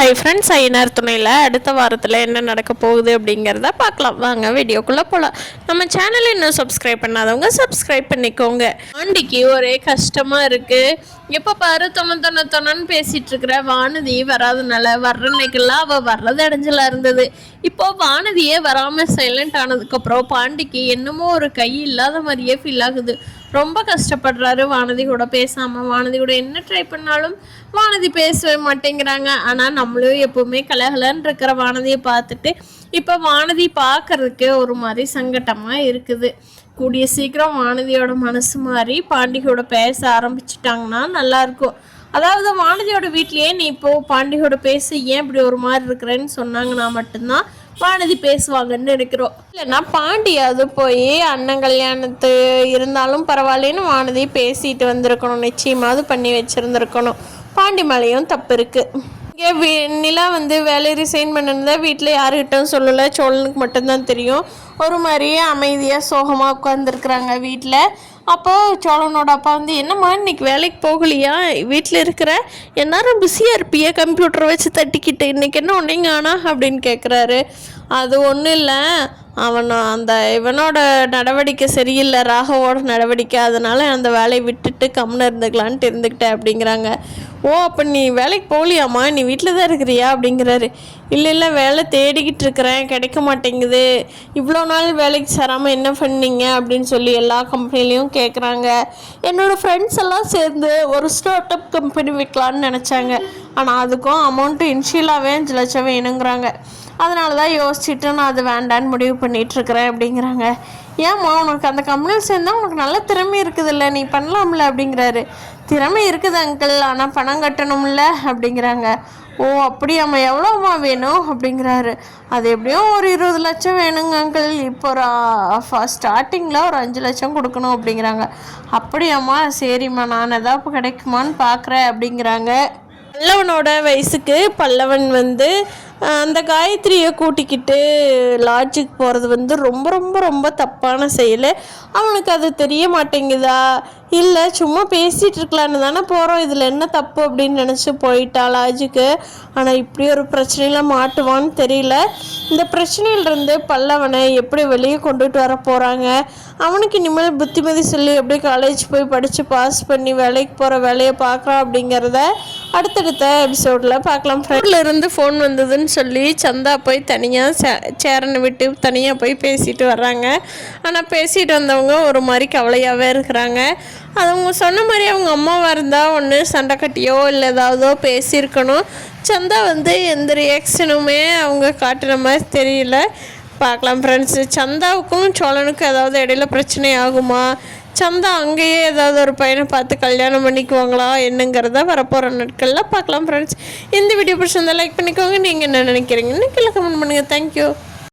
Hi friends, Ayyanar துணையில் அடுத்த வாரத்தில் என்ன நடக்க போகுது அப்படிங்கிறத பார்க்கலாம். வாங்க வீடியோக்குள்ளே போகலாம். நம்ம சேனலை இன்னும் சப்ஸ்கிரைப் பண்ணாதவங்க சப்ஸ்கிரைப் பண்ணிக்கோங்க. ஆண்டிக்கு ஒரே கஷ்டமாக இருக்குது. எப்போ பாரு தொண்ணு பேசிகிட்டு இருக்கிற வானதி வராதனால வர்றன்னைக்கெல்லாம் அவள் வர்றது அடைஞ்சலாக இருந்தது. இப்போது வானதியே வராமல் சைலண்ட் ஆனதுக்கப்புறம் பாண்டிக்கு என்னமோ ஒரு கை இல்லாத மாதிரியே ஃபீல் ஆகுது. ரொம்ப கஷ்டப்படுறாரு வானதி கூட பேசாமல். வானதி கூட என்ன ட்ரை பண்ணாலும் வானதி பேசவே மாட்டேங்கிறாங்க. ஆனால் நம்மளும் எப்போவுமே கலகலன்னு இருக்கிற வானதியை பார்த்துட்டு இப்போ வானதி பார்க்கறதுக்கு ஒரு மாதிரி சங்கட்டமாக இருக்குது. கூடிய சீக்கிரம் வானதியோட மனசு மாதிரி பாண்டிகையோட பேச ஆரம்பிச்சிட்டாங்கன்னா நல்லாயிருக்கும். அதாவது வானதியோட வீட்லேயே நீ இப்போது பாண்டிகையோட பேச ஏன் இப்படி ஒரு மாதிரி இருக்கிறேன்னு சொன்னாங்கன்னா மட்டும்தான் வானதி பேசுவாங்கன்னு நினைக்கிறோம். இல்லைன்னா பாண்டியாவது போய் அண்ணன் கல்யாணத்து இருந்தாலும் பரவாயில்லன்னு வானதி பேசிட்டு வந்திருக்கணும். நிச்சயமாவது பண்ணி வச்சுருந்துருக்கணும். பாண்டி மேலேயும் தப்பு இருக்குது. இங்கே நிலா வேலையை ரிசைன் பண்ணிருந்தா வீட்டில் யாருக்கிட்டும் சொல்லலை, சோழனுக்கு மட்டும்தான் தெரியும். ஒரு மாதிரியே அமைதியாக சோகமாக உட்காந்துருக்குறாங்க வீட்டில். அப்போது சோழனோட அப்பா என்னம்மா இன்னைக்கு வேலைக்கு போகலையா, வீட்டில் இருக்கிற எல்லாரும் பிஸியாக இருப்பிய, கம்ப்யூட்டரை வச்சு தட்டிக்கிட்டு இன்றைக்கி என்ன ஒன்றைங்க ஆனா அப்படின்னு கேட்குறாரு. அது ஒன்றும் இல்லை, இவனோட நடவடிக்கை சரியில்லை, ராகவோட நடவடிக்கை, அதனால் அந்த வேலையை விட்டுட்டு கம்முன்னு இருந்துக்கலான்ட்டு இருந்துக்கிட்டேன் அப்படிங்கிறாங்க. ஓ, அப்போ நீ வேலைக்கு போகலையாம்மா, நீ வீட்டில் தான் இருக்கிறியா அப்படிங்கிறாரு. இல்லை வேலை தேடிக்கிட்டு இருக்கிறேன், கிடைக்க மாட்டேங்குது. இவ்வளோ நாள் வேலைக்கு சேராமல் என்ன பண்ணீங்க அப்படின்னு சொல்லி எல்லா கம்பெனிலையும் கேட்குறாங்க. என்னோடய ஃப்ரெண்ட்ஸ் எல்லாம் சேர்ந்து ஒரு ஸ்டார்ட் அப் கம்பெனி வைக்கலான்னு நினச்சாங்க. ஆனால் அதுக்கும் அமௌண்ட்டு இன்ஷியலாகவே 5 லட்சம் வேணுங்கிறாங்க. அதனால தான் யோசிச்சுட்டு நான் அது வேண்டான்னு முடிவு பண்ணிகிட்ருக்கிறேன் அப்படிங்கிறாங்க. ஏம்மா, உனக்கு அந்த கம்பெனியில் சேர்ந்தால் உனக்கு நல்ல திறமை இருக்குதுல்ல, நீ பண்ணலாம்ல அப்படிங்கிறாரு. திறமை இருக்குது அங்கிள், ஆனால் பணம் கட்டணும்ல அப்படிங்கிறாங்க. ஓ அப்படியாம்மா, எவ்வளோம்மா வேணும் அப்படிங்கிறாரு. அது எப்படியும் ஒரு 20 லட்சம் வேணுங்க அங்கிள், இப்போ ஒரு ஸ்டார்டிங்கில் ஒரு 5 லட்சம் கொடுக்கணும் அப்படிங்கிறாங்க. அப்படியாம்மா, சரிம்மா, நான் எதாவது கிடைக்குமான்னு பார்க்குறேன் அப்படிங்கிறாங்க. பல்லவனோட வயசுக்கு பல்லவன் அந்த காயத்ரியை கூட்டிக்கிட்டு லாட்ஜுக்கு போகிறது ரொம்ப ரொம்ப ரொம்ப தப்பான செயல். அவனுக்கு அது தெரிய மாட்டேங்குதா, இல்லை சும்மா பேசிகிட்டு இருக்கலான்னு தானே போகிறோம், இதில் என்ன தப்பு அப்படின்னு நினச்சி போயிட்டா லாட்ஜுக்கு. ஆனால் இப்படி ஒரு பிரச்சனையில் மாட்டுவான்னு தெரியல. இந்த பிரச்சனையிலிருந்து பல்லவனை எப்படி வெளியே கொண்டுட்டு வர போகிறாங்க, அவனுக்கு இனிமேல் புத்திமதி சொல்லி எப்படி காலேஜ் போய் படித்து பாஸ் பண்ணி வேலைக்கு போகிற வேலையை பார்க்கலாம் அப்படிங்கிறத அடுத்தடுத்த எபிசோடில் பார்க்கலாம். ஃப்ரெண்டில் இருந்து ஃபோன் வந்ததுன்னு சொல்லி சந்தா போய் தனியாக சேரனை விட்டு தனியாக போய் பேசிட்டு வர்றாங்க. ஆனால் பேசிட்டு வந்தவங்க ஒரு மாதிரி கவலையாகவே இருக்கிறாங்க. அது அவங்க சொன்ன மாதிரி அவங்க அம்மாவாக இருந்தால் ஒன்று சண்டை கட்டியோ இல்லை ஏதாவதோ பேசியிருக்கணும். சந்தா எந்த ரியாக்ஷனுமே அவங்க காட்டுற மாதிரி தெரியல. பார்க்கலாம் ஃப்ரெண்ட்ஸு. சந்தாவுக்கும் சோழனுக்கும் ஏதாவது இடையில பிரச்சனை ஆகுமா, சந்தா அங்கேயே ஏதாவது ஒரு பையனை பார்த்து கல்யாணம் பண்ணிக்குவாங்களா என்னங்கிறத வரப்போகிற நாட்களில் பார்க்கலாம் ஃப்ரெண்ட்ஸ். இந்த வீடியோ பிடிச்சிருந்தால் லைக் பண்ணிக்கோங்க. நீங்கள் என்ன நினைக்கிறீங்கன்னு கீழே கமெண்ட் பண்ணுங்கள். தேங்க்யூ.